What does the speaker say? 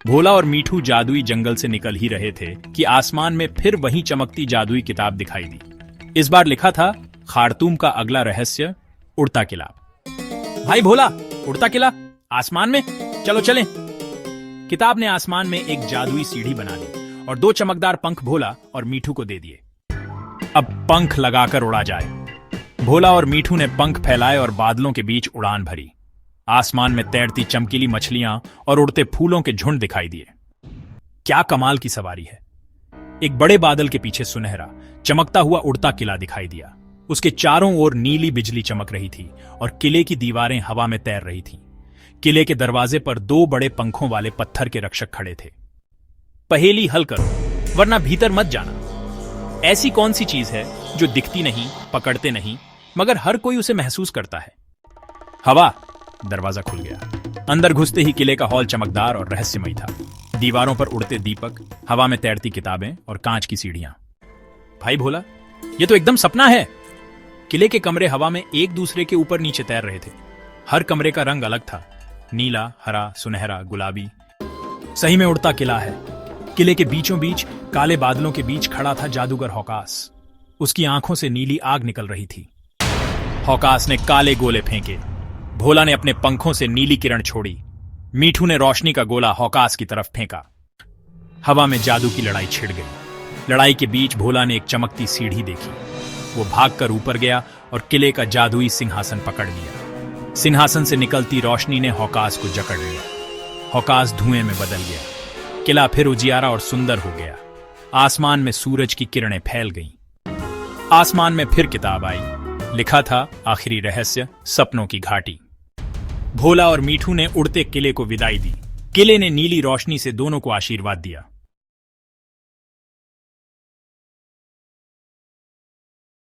भोला और मीठू जादुई जंगल से निकल ही रहे थे कि आसमान में फिर वही चमकती जादुई किताब दिखाई दी। इस बार लिखा था खार्तूम का अगला रहस्य, उड़ता किला। भाई भोला, उड़ता किला आसमान में, चलो चलें। किताब ने आसमान में एक जादुई सीढ़ी बना दी और 2 चमकदार पंख भोला और मीठू को दे दिए। अब पंख लगाकर उड़ा जाए। भोला और मीठू ने पंख फैलाए और बादलों के बीच उड़ान भरी। आसमान में तैरती चमकीली मछलियां और उड़ते फूलों के झुंड दिखाई दिए। क्या कमाल की सवारी है। एक बड़े बादल के पीछे सुनहरा चमकता हुआ उड़ता किला दिखाई दिया। उसके चारों ओर नीली बिजली चमक रही थी और किले की दीवारें हवा में तैर रही थीं। किले के दरवाजे पर 2 बड़े पंखों वाले पत्थर के रक्षक खड़े थे। पहेली हल करो वरना भीतर मत जाना। ऐसी कौन सी चीज है जो दिखती नहीं, पकड़ते नहीं, मगर हर कोई उसे महसूस करता है? हवा। दरवाजा खुल गया। अंदर घुसते ही किले का हॉल चमकदार और रहस्यमय था। दीवारों पर उड़ते दीपक, हवा में तैरती किताबें और कांच की सीढ़ियां। भाई भोला, ये तो एकदम सपना है। किले के कमरे हवा में एक दूसरे के ऊपर नीचे तैर रहे थे। हर कमरे का रंग अलग था, नीला, हरा, सुनहरा, गुलाबी। सही में उड़ता किला है। किले के बीचों बीच काले बादलों के बीच खड़ा था जादूगर हौकास। उसकी आंखों से नीली आग निकल रही थी। हौकास ने काले गोले फेंके। भोला ने अपने पंखों से नीली किरण छोड़ी। मीठू ने रोशनी का गोला हौकास की तरफ फेंका। हवा में जादू की लड़ाई छिड़ गई। लड़ाई के बीच भोला ने एक चमकती सीढ़ी देखी। वो भागकर ऊपर गया और किले का जादुई सिंहासन पकड़ लिया। सिंहासन से निकलती रोशनी ने हौकास को जकड़ लिया। हौकास धुएं में बदल गया। किला फिर उजियारा और सुंदर हो गया। आसमान में सूरज की किरणें फैल गईं। आसमान में फिर किताब आई। लिखा था आखिरी रहस्य, सपनों की घाटी। भोला और मीठू ने उड़ते किले को विदाई दी। किले ने नीली रोशनी से दोनों को आशीर्वाद दिया।